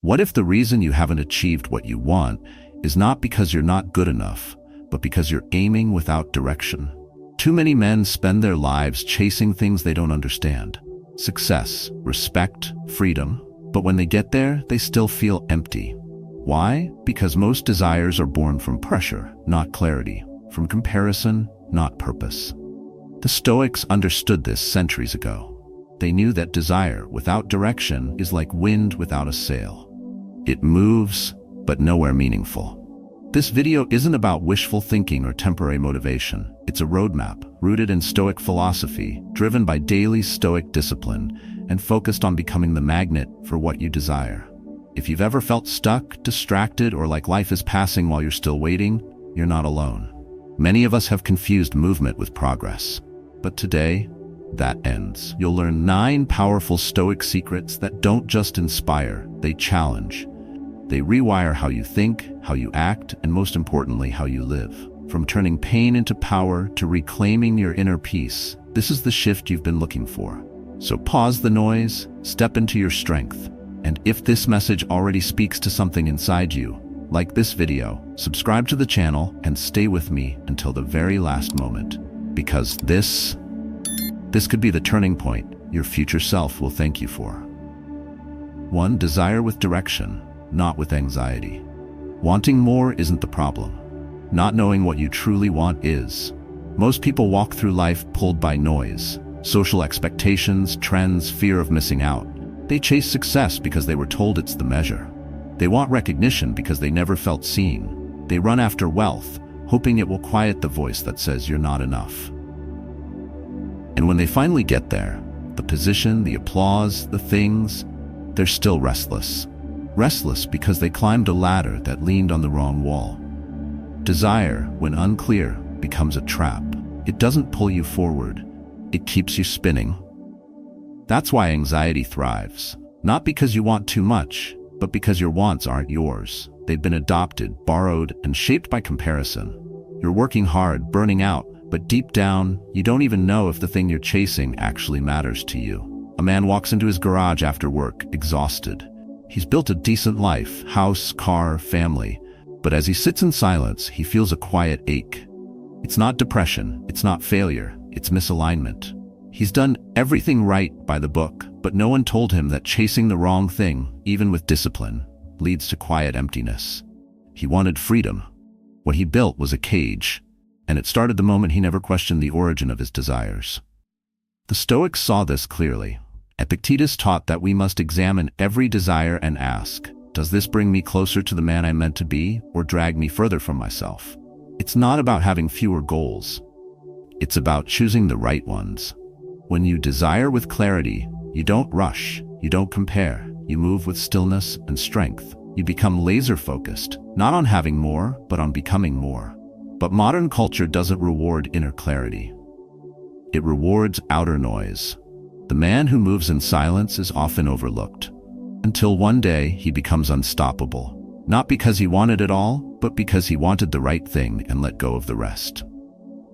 What if the reason you haven't achieved what you want is not because you're not good enough, but because you're aiming without direction? Too many men spend their lives chasing things they don't understand. Success, respect, freedom. But when they get there, they still feel empty. Why? Because most desires are born from pressure, not clarity, from comparison, not purpose. The Stoics understood this centuries ago. They knew that desire without direction is like wind without a sail. It moves, but nowhere meaningful. This video isn't about wishful thinking or temporary motivation. It's a roadmap rooted in Stoic philosophy, driven by daily Stoic discipline, and focused on becoming the magnet for what you desire. If you've ever felt stuck, distracted, or like life is passing while you're still waiting, you're not alone. Many of us have confused movement with progress. But today, that ends. You'll learn 9 powerful Stoic secrets that don't just inspire, they challenge. They rewire how you think, how you act, and most importantly, how you live. From turning pain into power to reclaiming your inner peace, this is the shift you've been looking for. So pause the noise, step into your strength. And if this message already speaks to something inside you, like this video, subscribe to the channel and stay with me until the very last moment. Because this could be the turning point your future self will thank you for. 1. Desire with direction, not with anxiety. Wanting more isn't the problem. Not knowing what you truly want is. Most people walk through life pulled by noise, social expectations, trends, fear of missing out. They chase success because they were told it's the measure. They want recognition because they never felt seen. They run after wealth, hoping it will quiet the voice that says you're not enough. And when they finally get there, the position, the applause, the things, they're still restless. Restless because they climbed a ladder that leaned on the wrong wall. Desire, when unclear, becomes a trap. It doesn't pull you forward. It keeps you spinning. That's why anxiety thrives. Not because you want too much, but because your wants aren't yours. They've been adopted, borrowed, and shaped by comparison. You're working hard, burning out, but deep down, you don't even know if the thing you're chasing actually matters to you. A man walks into his garage after work, exhausted. He's built a decent life, house, car, family. But as he sits in silence, he feels a quiet ache. It's not depression, it's not failure, it's misalignment. He's done everything right by the book, but no one told him that chasing the wrong thing, even with discipline, leads to quiet emptiness. He wanted freedom. What he built was a cage, and it started the moment he never questioned the origin of his desires. The Stoics saw this clearly. Epictetus taught that we must examine every desire and ask, does this bring me closer to the man I'm meant to be, or drag me further from myself? It's not about having fewer goals. It's about choosing the right ones. When you desire with clarity, you don't rush, you don't compare, you move with stillness and strength. You become laser-focused, not on having more, but on becoming more. But modern culture doesn't reward inner clarity. It rewards outer noise. The man who moves in silence is often overlooked, until one day he becomes unstoppable, not because he wanted it all, but because he wanted the right thing and let go of the rest.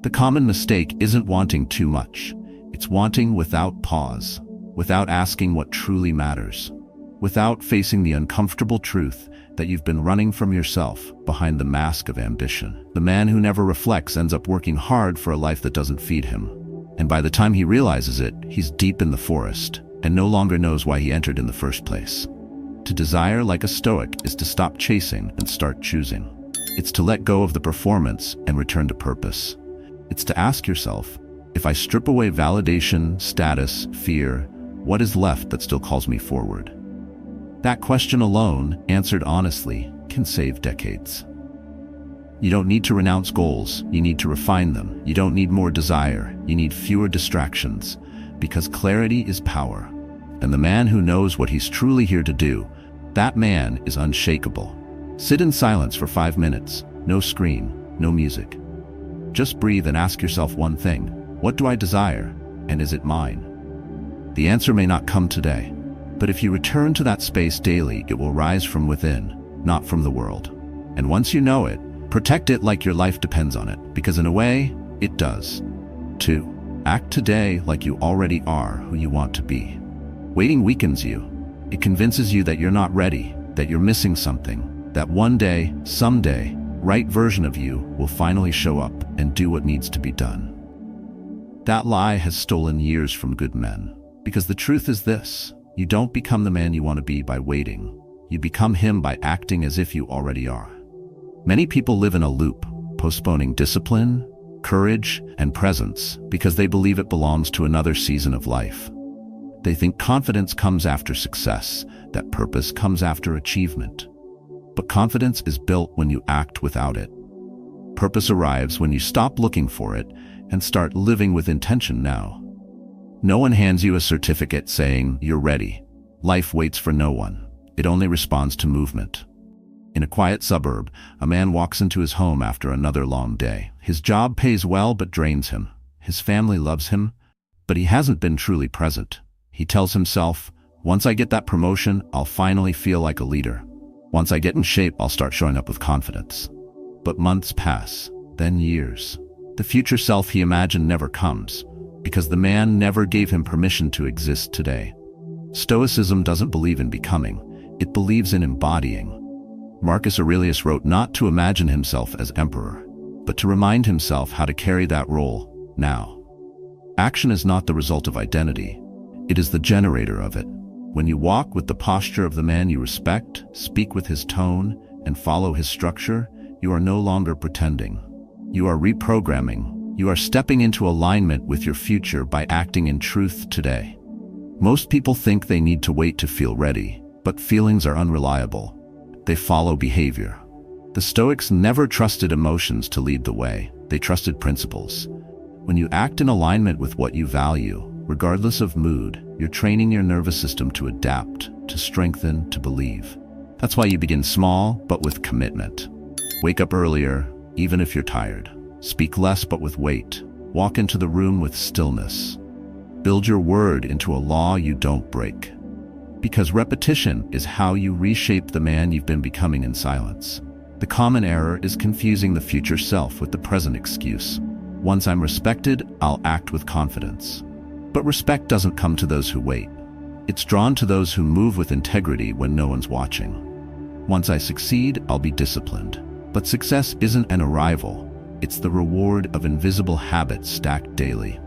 The common mistake isn't wanting too much. It's wanting without pause, without asking what truly matters, without facing the uncomfortable truth that you've been running from yourself behind the mask of ambition. The man who never reflects ends up working hard for a life that doesn't feed him. And by the time he realizes it, he's deep in the forest and no longer knows why he entered in the first place. To desire like a Stoic is to stop chasing and start choosing. It's to let go of the performance and return to purpose. It's to ask yourself, if I strip away validation, status, fear, what is left that still calls me forward? That question alone, answered honestly, can save decades. You don't need to renounce goals, you need to refine them. You don't need more desire, you need fewer distractions, because clarity is power. And the man who knows what he's truly here to do, that man is unshakable. Sit in silence for 5 minutes, no screen, no music. Just breathe and ask yourself one thing. What do I desire, and is it mine? The answer may not come today, but if you return to that space daily, it will rise from within, not from the world. And once you know it, protect it like your life depends on it, because in a way, it does. 2. Act today like you already are who you want to be. Waiting weakens you. It convinces you that you're not ready, that you're missing something, that one day, someday, right version of you will finally show up and do what needs to be done. That lie has stolen years from good men, because the truth is this: you don't become the man you want to be by waiting. You become him by acting as if you already are. Many people live in a loop, postponing discipline, courage, and presence because they believe it belongs to another season of life. They think confidence comes after success, that purpose comes after achievement. But confidence is built when you act without it. Purpose arrives when you stop looking for it and start living with intention now. No one hands you a certificate saying you're ready. Life waits for no one. It only responds to movement. In a quiet suburb, a man walks into his home after another long day. His job pays well but drains him. His family loves him, but he hasn't been truly present. He tells himself, once I get that promotion, I'll finally feel like a leader. Once I get in shape, I'll start showing up with confidence. But months pass, then years. The future self he imagined never comes, because the man never gave him permission to exist today. Stoicism doesn't believe in becoming, it believes in embodying. Marcus Aurelius wrote not to imagine himself as emperor, but to remind himself how to carry that role now. Action is not the result of identity, it is the generator of it. When you walk with the posture of the man you respect, speak with his tone, and follow his structure, you are no longer pretending. You are reprogramming. You are stepping into alignment with your future by acting in truth today. Most people think they need to wait to feel ready, but feelings are unreliable. They follow behavior. The Stoics never trusted emotions to lead the way. They trusted principles. When you act in alignment with what you value, regardless of mood, you're training your nervous system to adapt, to strengthen, to believe. That's why you begin small, but with commitment. Wake up earlier, even if you're tired. Speak less, but with weight. Walk into the room with stillness. Build your word into a law you don't break. Because repetition is how you reshape the man you've been becoming in silence. The common error is confusing the future self with the present excuse. Once I'm respected, I'll act with confidence. But respect doesn't come to those who wait. It's drawn to those who move with integrity when no one's watching. Once I succeed, I'll be disciplined. But success isn't an arrival. It's the reward of invisible habits stacked daily.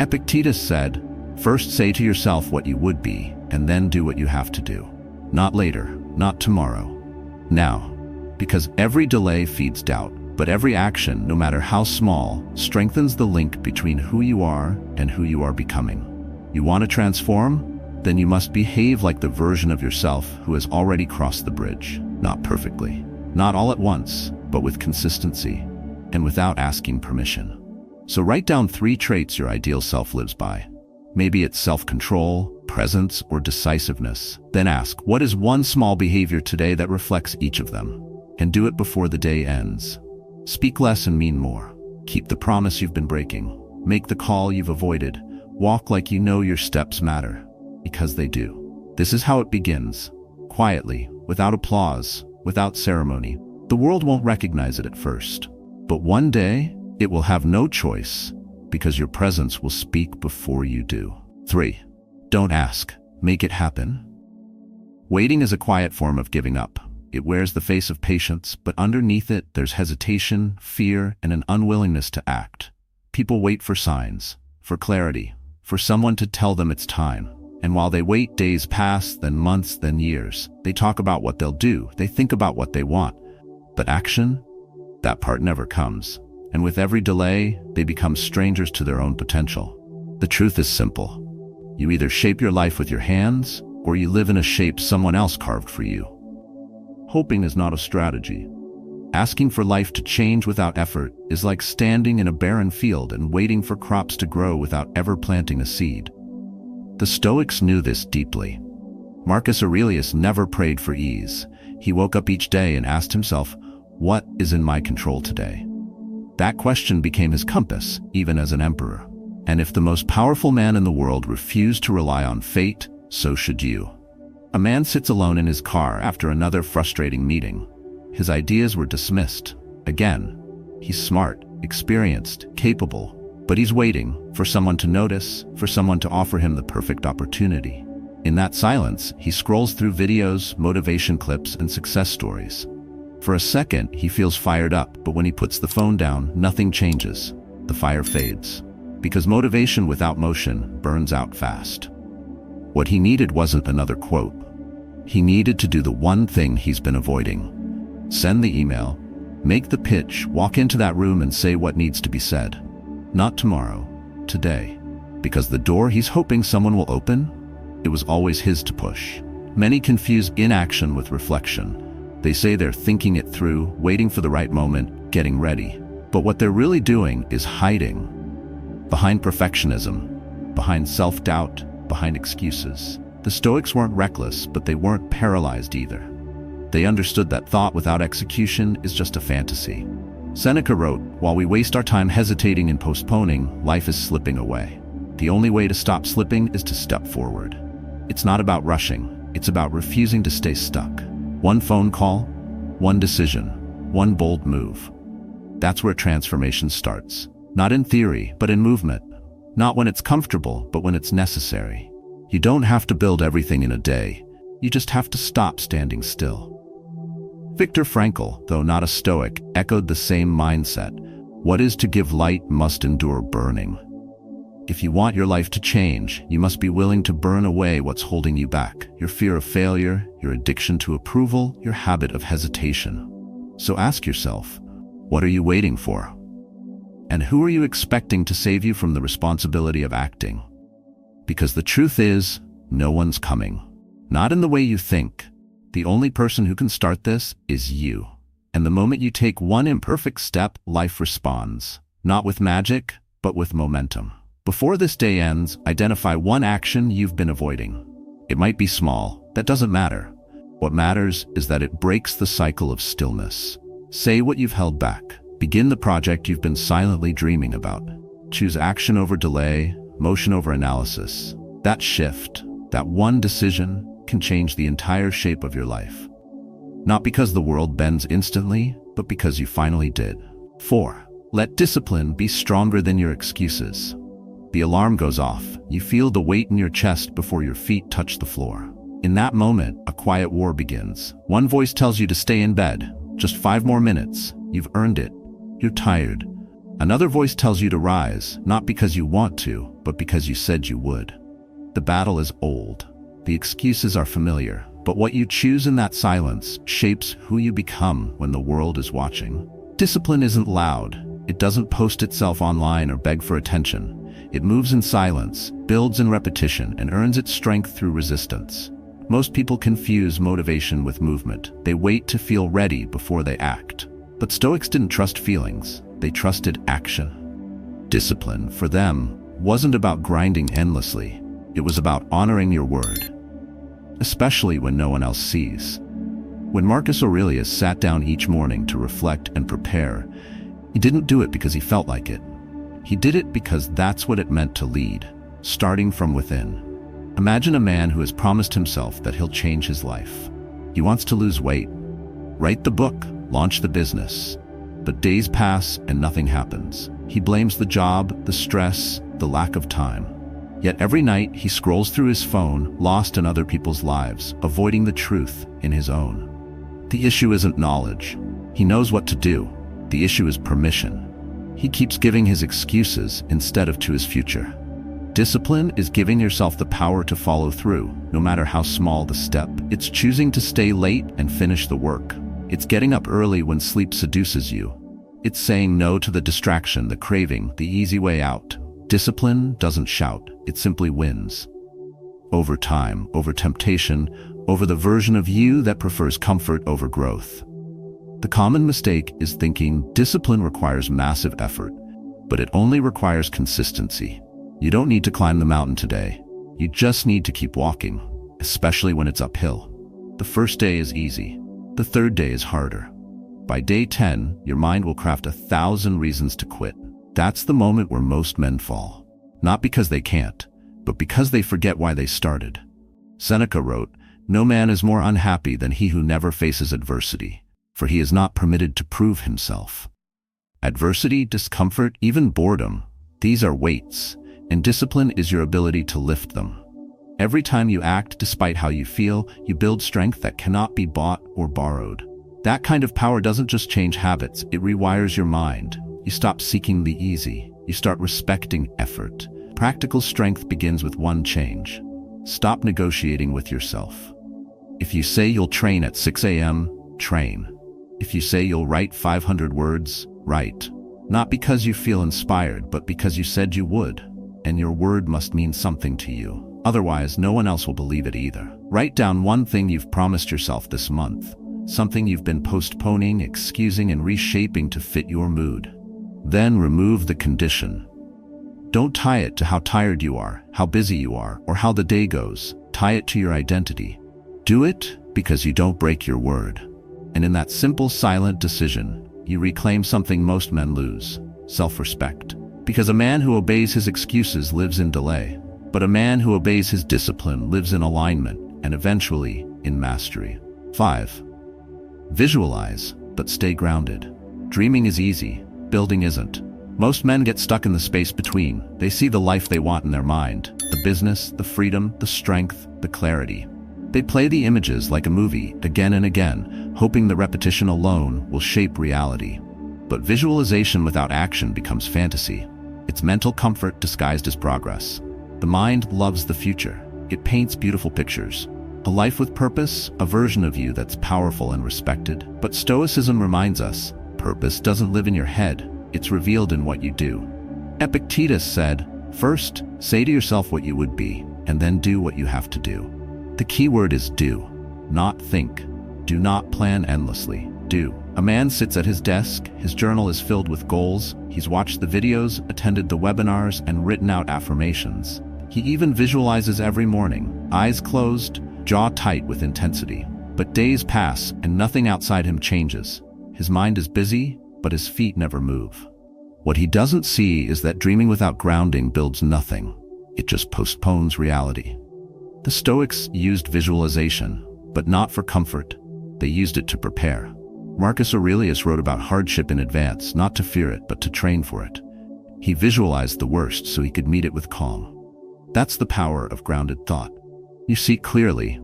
Epictetus said, "First say to yourself what you would be, and then do what you have to do. Not later, not tomorrow. Now." Because every delay feeds doubt, but every action, no matter how small, strengthens the link between who you are and who you are becoming. You want to transform? Then you must behave like the version of yourself who has already crossed the bridge. Not perfectly, not all at once, but with consistency, and without asking permission. So write down 3 traits your ideal self lives by. Maybe it's self-control, presence, or decisiveness. Then ask, what is one small behavior today that reflects each of them? And do it before the day ends. Speak less and mean more. Keep the promise you've been breaking. Make the call you've avoided. Walk like you know your steps matter, because they do. This is how it begins. Quietly, without applause, without ceremony. The world won't recognize it at first. But one day, it will have no choice, because your presence will speak before you do. 3. Don't ask. Make it happen. Waiting is a quiet form of giving up. It wears the face of patience, but underneath it, there's hesitation, fear, and an unwillingness to act. People wait for signs, for clarity, for someone to tell them it's time. And while they wait, days pass, then months, then years. They talk about what they'll do. They think about what they want. But action? That part never comes. And with every delay, they become strangers to their own potential. The truth is simple. You either shape your life with your hands, or you live in a shape someone else carved for you. Hoping is not a strategy. Asking for life to change without effort is like standing in a barren field and waiting for crops to grow without ever planting a seed. The Stoics knew this deeply. Marcus Aurelius never prayed for ease. He woke up each day and asked himself, what is in my control today? That question became his compass, even as an emperor. And if the most powerful man in the world refused to rely on fate, so should you. A man sits alone in his car after another frustrating meeting. His ideas were dismissed. Again, he's smart, experienced, capable, but he's waiting for someone to notice, for someone to offer him the perfect opportunity. In that silence, he scrolls through videos, motivation clips, and success stories. For a second, he feels fired up, but when he puts the phone down, nothing changes. The fire fades. Because motivation without motion burns out fast. What he needed wasn't another quote. He needed to do the one thing he's been avoiding. Send the email, make the pitch, walk into that room and say what needs to be said. Not tomorrow, today. Because the door he's hoping someone will open, it was always his to push. Many confuse inaction with reflection. They say they're thinking it through, waiting for the right moment, getting ready. But what they're really doing is hiding. Behind perfectionism, behind self-doubt, behind excuses. The Stoics weren't reckless, but they weren't paralyzed either. They understood that thought without execution is just a fantasy. Seneca wrote, "While we waste our time hesitating and postponing, life is slipping away. The only way to stop slipping is to step forward." It's not about rushing, it's about refusing to stay stuck. One phone call, one decision, one bold move. That's where transformation starts. Not in theory, but in movement. Not when it's comfortable, but when it's necessary. You don't have to build everything in a day. You just have to stop standing still. Viktor Frankl, though not a Stoic, echoed the same mindset. What is to give light must endure burning. If you want your life to change, you must be willing to burn away what's holding you back. Your fear of failure, your addiction to approval, your habit of hesitation. So ask yourself, what are you waiting for? And who are you expecting to save you from the responsibility of acting? Because the truth is, no one's coming. Not in the way you think. The only person who can start this is you. And the moment you take one imperfect step, life responds. Not with magic, but with momentum. Before this day ends, identify one action you've been avoiding. It might be small, that doesn't matter. What matters is that it breaks the cycle of stillness. Say what you've held back. Begin the project you've been silently dreaming about. Choose action over delay, motion over analysis. That shift, that one decision, can change the entire shape of your life. Not because the world bends instantly, but because you finally did. 4. Let discipline be stronger than your excuses. The alarm goes off. You feel the weight in your chest before your feet touch the floor. In that moment, a quiet war begins. One voice tells you to stay in bed. Just 5 more minutes. You've earned it. You're tired. Another voice tells you to rise, not because you want to, but because you said you would. The battle is old. The excuses are familiar, but what you choose in that silence shapes who you become when the world is watching. Discipline isn't loud. It doesn't post itself online or beg for attention. It moves in silence, builds in repetition, and earns its strength through resistance. Most people confuse motivation with movement. They wait to feel ready before they act. But Stoics didn't trust feelings. They trusted action. Discipline, for them, wasn't about grinding endlessly. It was about honoring your word, especially when no one else sees. When Marcus Aurelius sat down each morning to reflect and prepare, he didn't do it because he felt like it. He did it because that's what it meant to lead, starting from within. Imagine a man who has promised himself that he'll change his life. He wants to lose weight, write the book, launch the business. But days pass and nothing happens. He blames the job, the stress, the lack of time. Yet every night he scrolls through his phone, lost in other people's lives, avoiding the truth in his own. The issue isn't knowledge. He knows what to do. The issue is permission. He keeps giving his excuses instead of to his future. Discipline is giving yourself the power to follow through, no matter how small the step. It's choosing to stay late and finish the work. It's getting up early when sleep seduces you. It's saying no to the distraction, the craving, the easy way out. Discipline doesn't shout, it simply wins. Over time, over temptation, over the version of you that prefers comfort over growth. The common mistake is thinking discipline requires massive effort, but it only requires consistency. You don't need to climb the mountain today. You just need to keep walking, especially when it's uphill. The first day is easy. The third day is harder. By day 10, your mind will craft 1,000 reasons to quit. That's the moment where most men fall. Not because they can't, but because they forget why they started. Seneca wrote, "No man is more unhappy than he who never faces adversity, for he is not permitted to prove himself." Adversity, discomfort, even boredom, these are weights, and discipline is your ability to lift them. Every time you act despite how you feel, you build strength that cannot be bought or borrowed. That kind of power doesn't just change habits, it rewires your mind. You stop seeking the easy. You start respecting effort. Practical strength begins with one change. Stop negotiating with yourself. If you say you'll train at 6 a.m., train. If you say you'll write 500 words, write. Not because you feel inspired, but because you said you would. And your word must mean something to you. Otherwise, no one else will believe it either. Write down one thing you've promised yourself this month. Something you've been postponing, excusing, and reshaping to fit your mood. Then remove the condition. Don't tie it to how tired you are, how busy you are, or how the day goes. Tie it to your identity. Do it because you don't break your word. And in that simple, silent decision, you reclaim something most men lose: self-respect. Because a man who obeys his excuses lives in delay, but a man who obeys his discipline lives in alignment and eventually in mastery. 5. Visualize, but stay grounded. Dreaming is easy, building isn't. Most men get stuck in the space between. They see the life they want in their mind, the business, the freedom, the strength, the clarity. They play the images like a movie again and again, hoping the repetition alone will shape reality. But visualization without action becomes fantasy. It's mental comfort disguised as progress. The mind loves the future. It paints beautiful pictures. A life with purpose, a version of you that's powerful and respected. But Stoicism reminds us, purpose doesn't live in your head. It's revealed in what you do. Epictetus said, "First, say to yourself what you would be, and then do what you have to do." The key word is do, not think. Do not plan endlessly. Do. A man sits at his desk, his journal is filled with goals, he's watched the videos, attended the webinars, and written out affirmations. He even visualizes every morning, eyes closed, jaw tight with intensity. But days pass, and nothing outside him changes. His mind is busy, but his feet never move. What he doesn't see is that dreaming without grounding builds nothing. It just postpones reality. The Stoics used visualization, but not for comfort. They used it to prepare. Marcus Aurelius wrote about hardship in advance, not to fear it, but to train for it. He visualized the worst so he could meet it with calm. That's the power of grounded thought. You see clearly,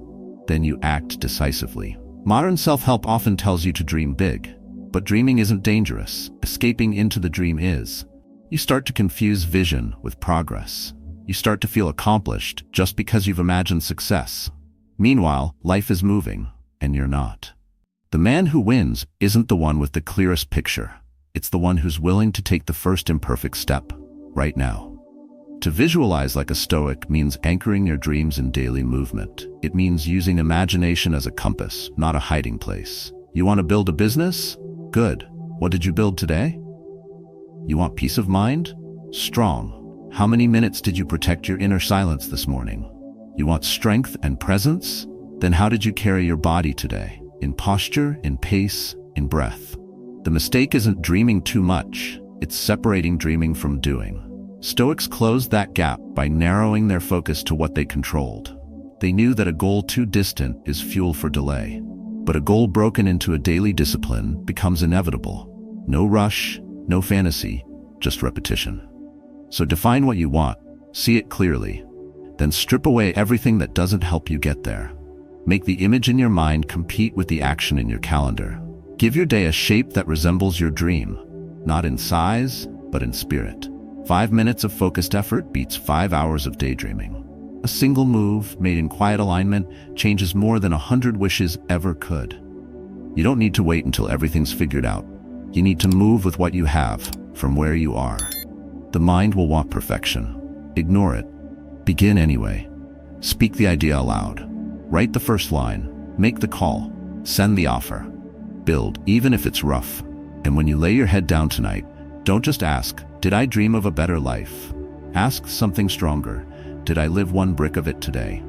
then you act decisively. Modern self-help often tells you to dream big, but dreaming isn't dangerous. Escaping into the dream is. You start to confuse vision with progress. You start to feel accomplished just because you've imagined success. Meanwhile, life is moving, and you're not. The man who wins isn't the one with the clearest picture. It's the one who's willing to take the first imperfect step, right now. To visualize like a Stoic means anchoring your dreams in daily movement. It means using imagination as a compass, not a hiding place. You want to build a business? Good. What did you build today? You want peace of mind? Strong. How many minutes did you protect your inner silence this morning? You want strength and presence? Then how did you carry your body today? In posture, in pace, in breath. The mistake isn't dreaming too much. It's separating dreaming from doing. Stoics closed that gap by narrowing their focus to what they controlled. They knew that a goal too distant is fuel for delay. But a goal broken into a daily discipline becomes inevitable. No rush, no fantasy, just repetition. So define what you want, see it clearly, then strip away everything that doesn't help you get there. Make the image in your mind compete with the action in your calendar. Give your day a shape that resembles your dream, not in size, but in spirit. 5 minutes of focused effort beats 5 hours of daydreaming. A single move, made in quiet alignment, changes more than 100 wishes ever could. You don't need to wait until everything's figured out. You need to move with what you have, from where you are. The mind will want perfection. Ignore it. Begin anyway. Speak the idea aloud. Write the first line. Make the call. Send the offer. Build, even if it's rough. And when you lay your head down tonight, don't just ask, "Did I dream of a better life?" Ask something stronger. Did I live one brick of it today?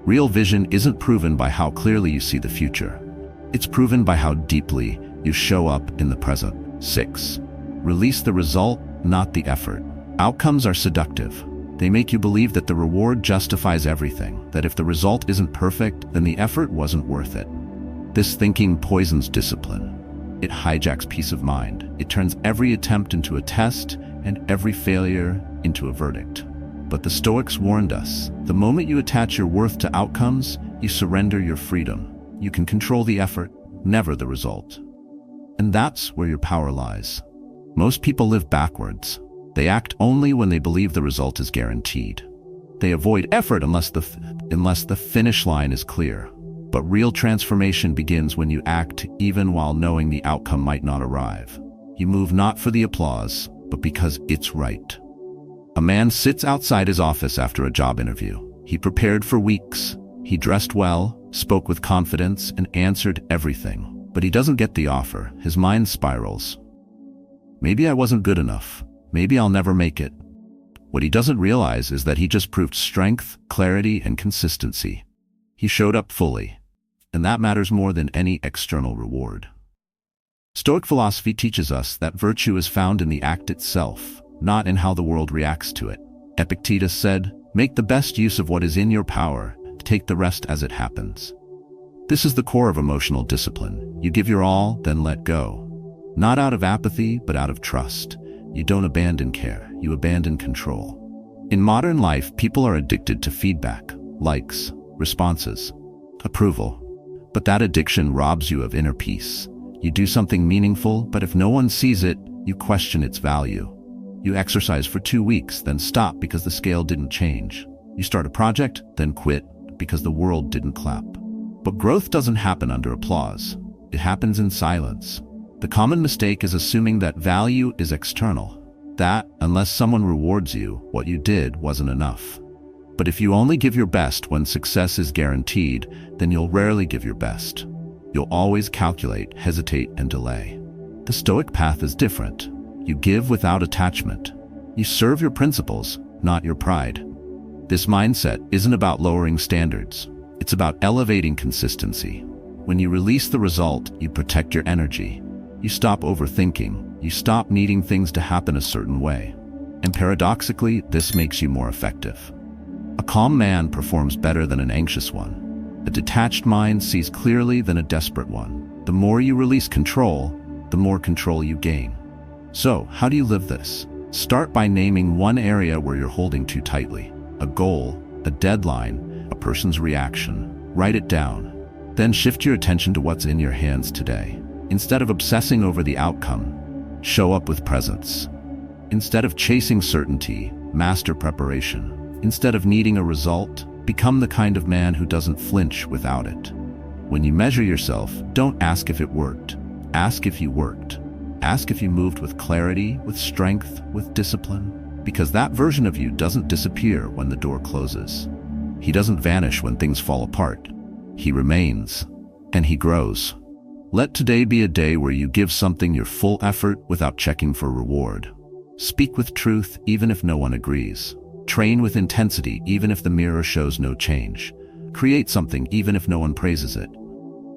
Real vision isn't proven by how clearly you see the future. It's proven by how deeply you show up in the present. 6. Release the result, not the effort. Outcomes are seductive. They make you believe that the reward justifies everything, that if the result isn't perfect, then the effort wasn't worth it. This thinking poisons discipline. It hijacks peace of mind. It turns every attempt into a test and every failure into a verdict. But the Stoics warned us, the moment you attach your worth to outcomes, you surrender your freedom. You can control the effort, never the result. And that's where your power lies. Most people live backwards. They act only when they believe the result is guaranteed. They avoid effort unless the finish line is clear. But real transformation begins when you act even while knowing the outcome might not arrive. You move not for the applause, but because it's right. A man sits outside his office after a job interview. He prepared for weeks. He dressed well, spoke with confidence, and answered everything. But he doesn't get the offer. His mind spirals. Maybe I wasn't good enough. Maybe I'll never make it. What he doesn't realize is that he just proved strength, clarity, and consistency. He showed up fully, and that matters more than any external reward. Stoic philosophy teaches us that virtue is found in the act itself, not in how the world reacts to it. Epictetus said, "Make the best use of what is in your power, take the rest as it happens." This is the core of emotional discipline. You give your all, then let go. Not out of apathy, but out of trust. You don't abandon care, you abandon control. In modern life, people are addicted to feedback, likes, responses, approval. But that addiction robs you of inner peace. You do something meaningful, but if no one sees it, you question its value. You exercise for 2 weeks, then stop because the scale didn't change. You start a project, then quit because the world didn't clap. But growth doesn't happen under applause. It happens in silence. The common mistake is assuming that value is external, that, unless someone rewards you, what you did wasn't enough. But if you only give your best when success is guaranteed, then you'll rarely give your best. You'll always calculate, hesitate, and delay. The Stoic path is different. You give without attachment. You serve your principles, not your pride. This mindset isn't about lowering standards. It's about elevating consistency. When you release the result, you protect your energy. You stop overthinking. You stop needing things to happen a certain way. And paradoxically, this makes you more effective. A calm man performs better than an anxious one. A detached mind sees clearly than a desperate one. The more you release control, the more control you gain. So, how do you live this? Start by naming one area where you're holding too tightly. A goal, a deadline, a person's reaction. Write it down. Then shift your attention to what's in your hands today. Instead of obsessing over the outcome, show up with presence. Instead of chasing certainty, master preparation. Instead of needing a result, become the kind of man who doesn't flinch without it. When you measure yourself, don't ask if it worked. Ask if you worked. Ask if you moved with clarity, with strength, with discipline. Because that version of you doesn't disappear when the door closes. He doesn't vanish when things fall apart. He remains, and he grows. Let today be a day where you give something your full effort without checking for reward. Speak with truth even if no one agrees. Train with intensity even if the mirror shows no change. Create something even if no one praises it.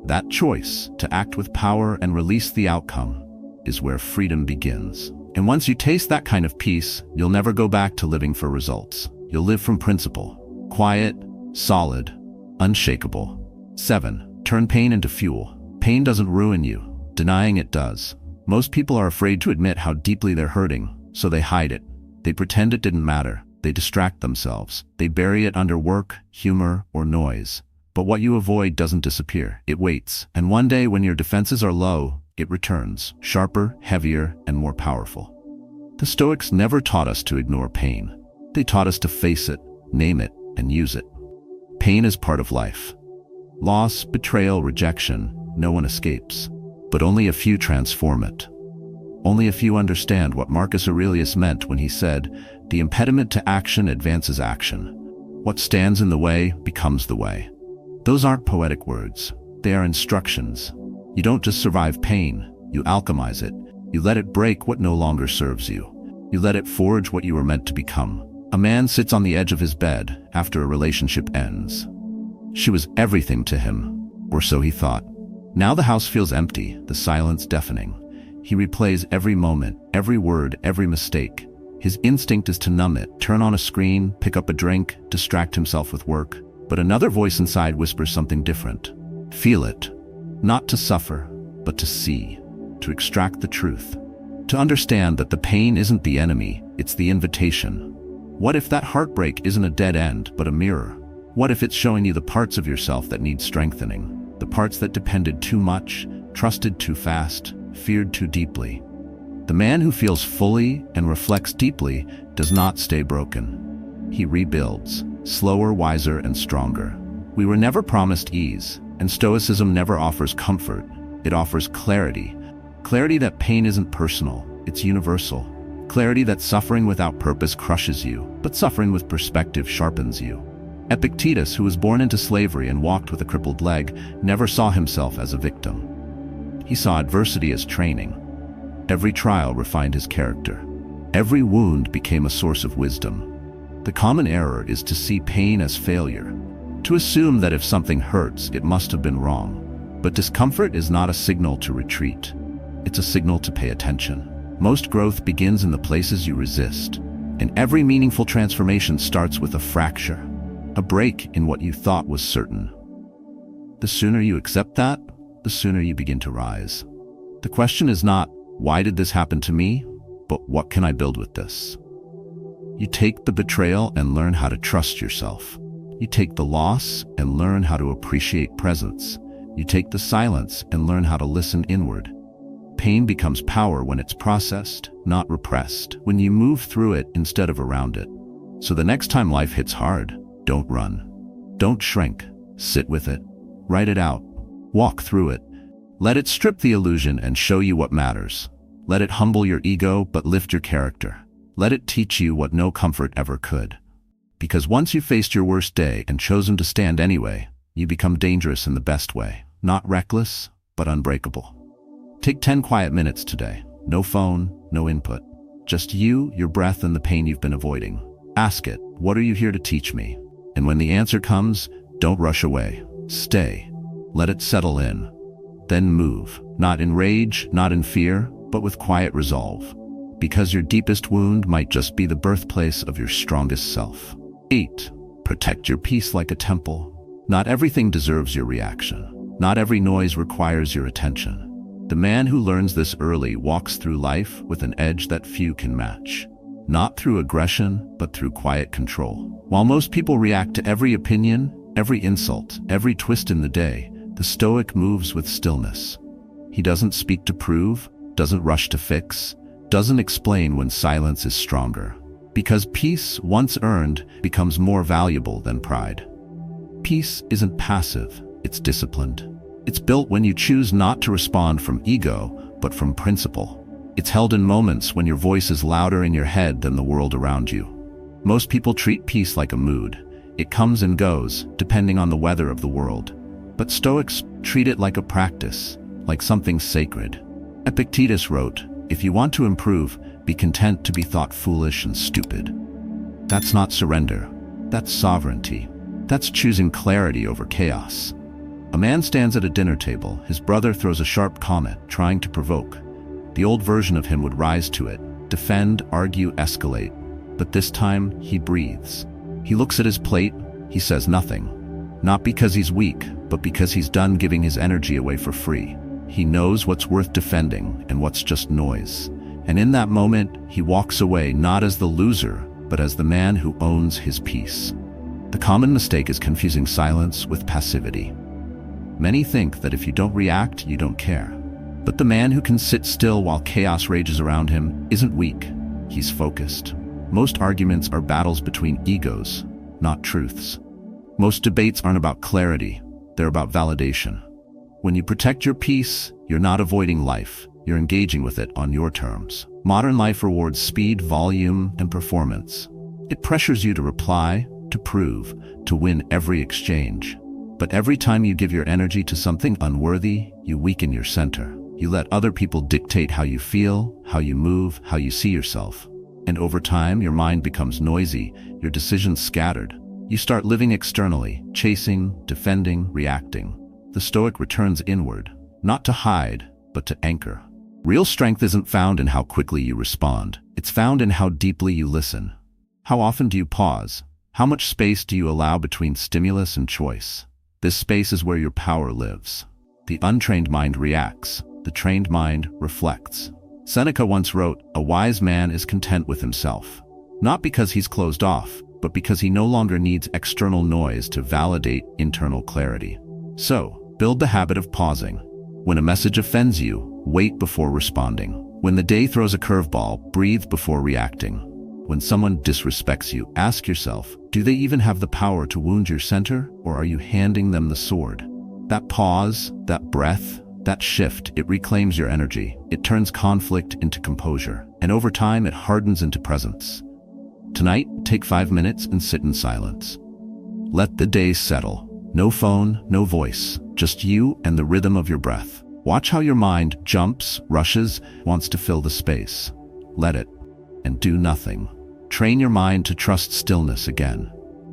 That choice, to act with power and release the outcome, is where freedom begins. And once you taste that kind of peace, you'll never go back to living for results. You'll live from principle. Quiet, solid, unshakable. 7. Turn pain into fuel. Pain doesn't ruin you. Denying it does. Most people are afraid to admit how deeply they're hurting, so they hide it. They pretend it didn't matter. They distract themselves. They bury it under work, humor, or noise. But what you avoid doesn't disappear. It waits. And one day when your defenses are low, it returns, sharper, heavier, and more powerful. The Stoics never taught us to ignore pain. They taught us to face it, name it, and use it. Pain is part of life. Loss, betrayal, rejection, no one escapes. But only a few transform it. Only a few understand what Marcus Aurelius meant when he said, "The impediment to action advances action. What stands in the way becomes the way." Those aren't poetic words. They are instructions. You don't just survive pain, you alchemize it. You let it break what no longer serves you. You let it forge what you were meant to become. A man sits on the edge of his bed after a relationship ends. She was everything to him, or so he thought. Now the house feels empty, the silence deafening. He replays every moment, every word, every mistake. His instinct is to numb it, turn on a screen, pick up a drink, distract himself with work. But another voice inside whispers something different. Feel it. Not to suffer, but to see, to extract the truth. To understand that the pain isn't the enemy, it's the invitation. What if that heartbreak isn't a dead end, but a mirror? What if it's showing you the parts of yourself that need strengthening? The parts that depended too much, trusted too fast, feared too deeply. The man who feels fully and reflects deeply does not stay broken. He rebuilds, slower, wiser, and stronger. We were never promised ease, and Stoicism never offers comfort. It offers clarity. Clarity that pain isn't personal, it's universal. Clarity that suffering without purpose crushes you, but suffering with perspective sharpens you. Epictetus, who was born into slavery and walked with a crippled leg, never saw himself as a victim. He saw adversity as training. Every trial refined his character. Every wound became a source of wisdom. The common error is to see pain as failure, to assume that if something hurts, it must have been wrong. But discomfort is not a signal to retreat. It's a signal to pay attention. Most growth begins in the places you resist, and every meaningful transformation starts with a fracture, a break in what you thought was certain. The sooner you accept that, the sooner you begin to rise. The question is not, why did this happen to me? But what can I build with this? You take the betrayal and learn how to trust yourself. You take the loss and learn how to appreciate presence. You take the silence and learn how to listen inward. Pain becomes power when it's processed, not repressed, when you move through it instead of around it. So the next time life hits hard, don't run. Don't shrink. Sit with it. Write it out. Walk through it. Let it strip the illusion and show you what matters. Let it humble your ego but lift your character. Let it teach you what no comfort ever could. Because once you've faced your worst day and chosen to stand anyway, you become dangerous in the best way. Not reckless, but unbreakable. Take 10 quiet minutes today. No phone, no input. Just you, your breath, and the pain you've been avoiding. Ask it, what are you here to teach me? And when the answer comes, don't rush away. Stay. Let it settle in. Then move. Not in rage, not in fear, but with quiet resolve. Because your deepest wound might just be the birthplace of your strongest self. 8. Protect your peace like a temple. Not everything deserves your reaction. Not every noise requires your attention. The man who learns this early walks through life with an edge that few can match. Not through aggression, but through quiet control. While most people react to every opinion, every insult, every twist in the day, the Stoic moves with stillness. He doesn't speak to prove, doesn't rush to fix, doesn't explain when silence is stronger. Because peace, once earned, becomes more valuable than pride. Peace isn't passive, it's disciplined. It's built when you choose not to respond from ego, but from principle. It's held in moments when your voice is louder in your head than the world around you. Most people treat peace like a mood. It comes and goes, depending on the weather of the world. But Stoics treat it like a practice, like something sacred. Epictetus wrote, "If you want to improve, be content to be thought foolish and stupid." That's not surrender. That's sovereignty. That's choosing clarity over chaos. A man stands at a dinner table. His brother throws a sharp comment, trying to provoke. The old version of him would rise to it, defend, argue, escalate. But this time, he breathes. He looks at his plate. He says nothing. Not because he's weak, but because he's done giving his energy away for free. He knows what's worth defending and what's just noise. And in that moment, he walks away not as the loser, but as the man who owns his peace. The common mistake is confusing silence with passivity. Many think that if you don't react, you don't care. But the man who can sit still while chaos rages around him isn't weak. He's focused. Most arguments are battles between egos, not truths. Most debates aren't about clarity, they're about validation. When you protect your peace, you're not avoiding life, you're engaging with it on your terms. Modern life rewards speed, volume, and performance. It pressures you to reply, to prove, to win every exchange. But every time you give your energy to something unworthy, you weaken your center. You let other people dictate how you feel, how you move, how you see yourself. And over time, your mind becomes noisy, your decisions scattered. You start living externally, chasing, defending, reacting. The Stoic returns inward, not to hide, but to anchor. Real strength isn't found in how quickly you respond. It's found in how deeply you listen. How often do you pause? How much space do you allow between stimulus and choice? This space is where your power lives. The untrained mind reacts. The trained mind reflects. Seneca once wrote, "A wise man is content with himself." Not because he's closed off, but because he no longer needs external noise to validate internal clarity. So, build the habit of pausing. When a message offends you, wait before responding. When the day throws a curveball, breathe before reacting. When someone disrespects you, ask yourself, do they even have the power to wound your center, or are you handing them the sword? That pause, that breath, that shift, it reclaims your energy. It turns conflict into composure, and over time it hardens into presence. Tonight, take 5 minutes and sit in silence. Let the day settle. No phone, no voice, just you and the rhythm of your breath. Watch how your mind jumps, rushes, wants to fill the space. Let it, and do nothing. Train your mind to trust stillness again.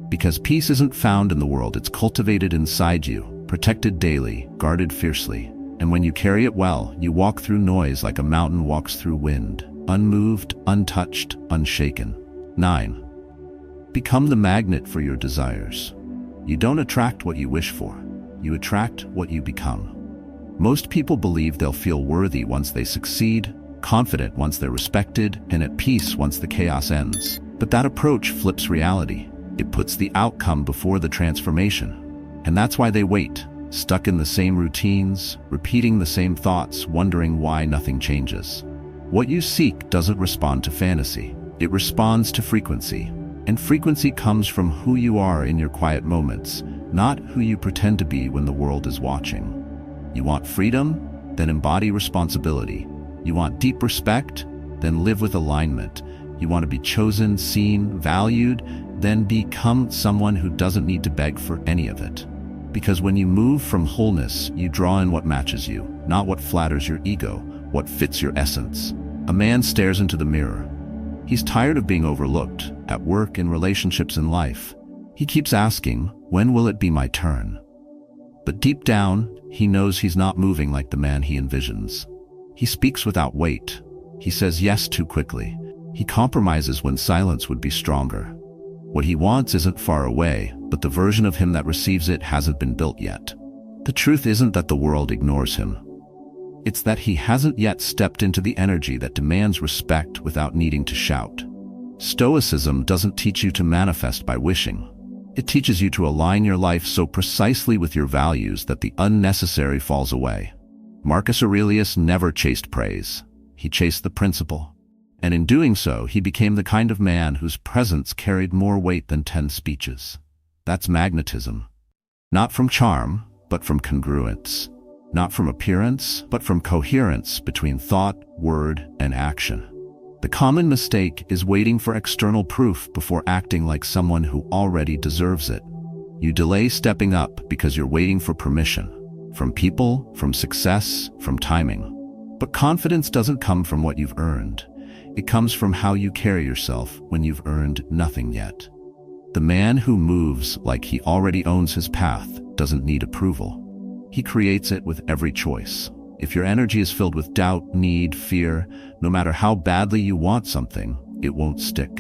Because peace isn't found in the world, it's cultivated inside you, protected daily, guarded fiercely. And when you carry it well, you walk through noise like a mountain walks through wind, unmoved, untouched, unshaken. 9. Become the magnet for your desires. You don't attract what you wish for. You attract what you become. Most people believe they'll feel worthy once they succeed, confident once they're respected, and at peace once the chaos ends. But that approach flips reality. It puts the outcome before the transformation. And that's why they wait, stuck in the same routines, repeating the same thoughts, wondering why nothing changes. What you seek doesn't respond to fantasy. It responds to frequency. And frequency comes from who you are in your quiet moments, not who you pretend to be when the world is watching. You want freedom? Then embody responsibility. You want deep respect? Then live with alignment. You want to be chosen, seen, valued? Then become someone who doesn't need to beg for any of it. Because when you move from wholeness, you draw in what matches you, not what flatters your ego, what fits your essence. A man stares into the mirror. He's tired of being overlooked, at work, in relationships, in life. He keeps asking, when will it be my turn? But deep down, he knows he's not moving like the man he envisions. He speaks without weight. He says yes too quickly. He compromises when silence would be stronger. What he wants isn't far away, but the version of him that receives it hasn't been built yet. The truth isn't that the world ignores him. It's that he hasn't yet stepped into the energy that demands respect without needing to shout. Stoicism doesn't teach you to manifest by wishing. It teaches you to align your life so precisely with your values that the unnecessary falls away. Marcus Aurelius never chased praise. He chased the principle. And in doing so, he became the kind of man whose presence carried more weight than 10 speeches. That's magnetism. Not from charm, but from congruence. Not from appearance, but from coherence between thought, word, and action. The common mistake is waiting for external proof before acting like someone who already deserves it. You delay stepping up because you're waiting for permission. From people, from success, from timing. But confidence doesn't come from what you've earned. It comes from how you carry yourself when you've earned nothing yet. The man who moves like he already owns his path doesn't need approval. He creates it with every choice. If your energy is filled with doubt, need, fear, no matter how badly you want something, it won't stick.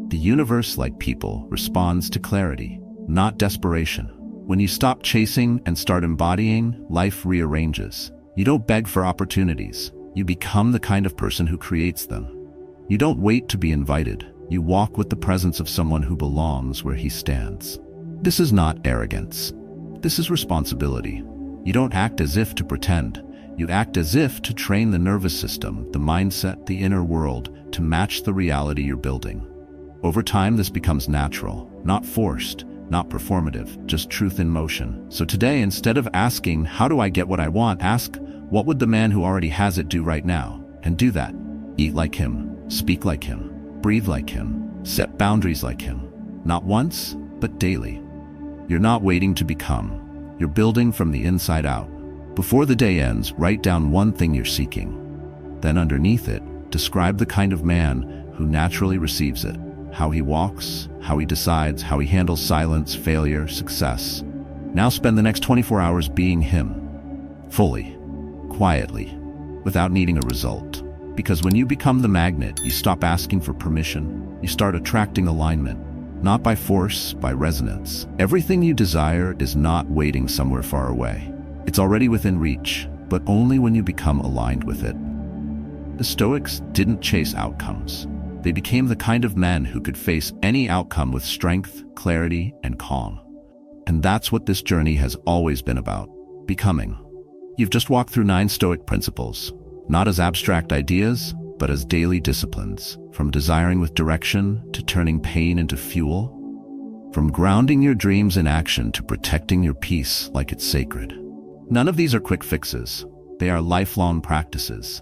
The universe, like people, responds to clarity, not desperation. When you stop chasing and start embodying, life rearranges. You don't beg for opportunities. You become the kind of person who creates them. You don't wait to be invited. You walk with the presence of someone who belongs where he stands. This is not arrogance. This is responsibility. You don't act as if to pretend. You act as if to train the nervous system, the mindset, the inner world, to match the reality you're building. Over time, this becomes natural, not forced, not performative, just truth in motion. So today, instead of asking, how do I get what I want, ask, what would the man who already has it do right now? And do that. Eat like him, speak like him, breathe like him, set boundaries like him. Not once, but daily. You're not waiting to become. You're building from the inside out. Before the day ends, write down one thing you're seeking. Then underneath it, describe the kind of man who naturally receives it. How he walks, how he decides, how he handles silence, failure, success. Now spend the next 24 hours being him. Fully, quietly, without needing a result. Because when you become the magnet, you stop asking for permission. You start attracting alignment. Not by force, by resonance. Everything you desire is not waiting somewhere far away. It's already within reach, but only when you become aligned with it. The Stoics didn't chase outcomes. They became the kind of men who could face any outcome with strength, clarity, and calm. And that's what this journey has always been about: becoming. You've just walked through 9 Stoic principles, not as abstract ideas, but as daily disciplines, from desiring with direction to turning pain into fuel, from grounding your dreams in action to protecting your peace like it's sacred. None of these are quick fixes. They are lifelong practices.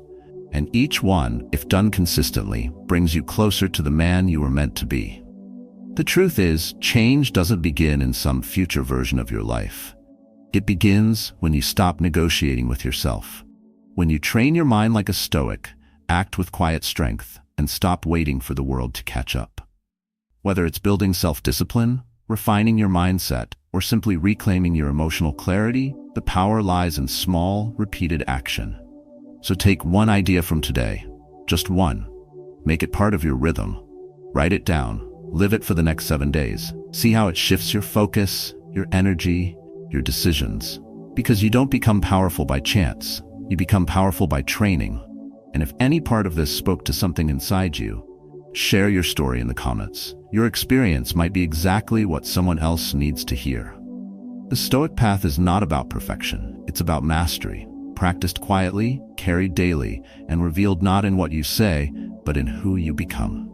And each one, if done consistently, brings you closer to the man you were meant to be. The truth is, change doesn't begin in some future version of your life. It begins when you stop negotiating with yourself. When you train your mind like a Stoic, act with quiet strength, and stop waiting for the world to catch up. Whether it's building self-discipline, refining your mindset, or simply reclaiming your emotional clarity, the power lies in small, repeated action. So take one idea from today, just one. Make it part of your rhythm. Write it down. Live it for the next 7 days. See how it shifts your focus, your energy, your decisions. Because you don't become powerful by chance. You become powerful by training. And if any part of this spoke to something inside you, share your story in the comments. Your experience might be exactly what someone else needs to hear. The Stoic path is not about perfection. It's about mastery. Practiced quietly, carried daily, and revealed not in what you say, but in who you become.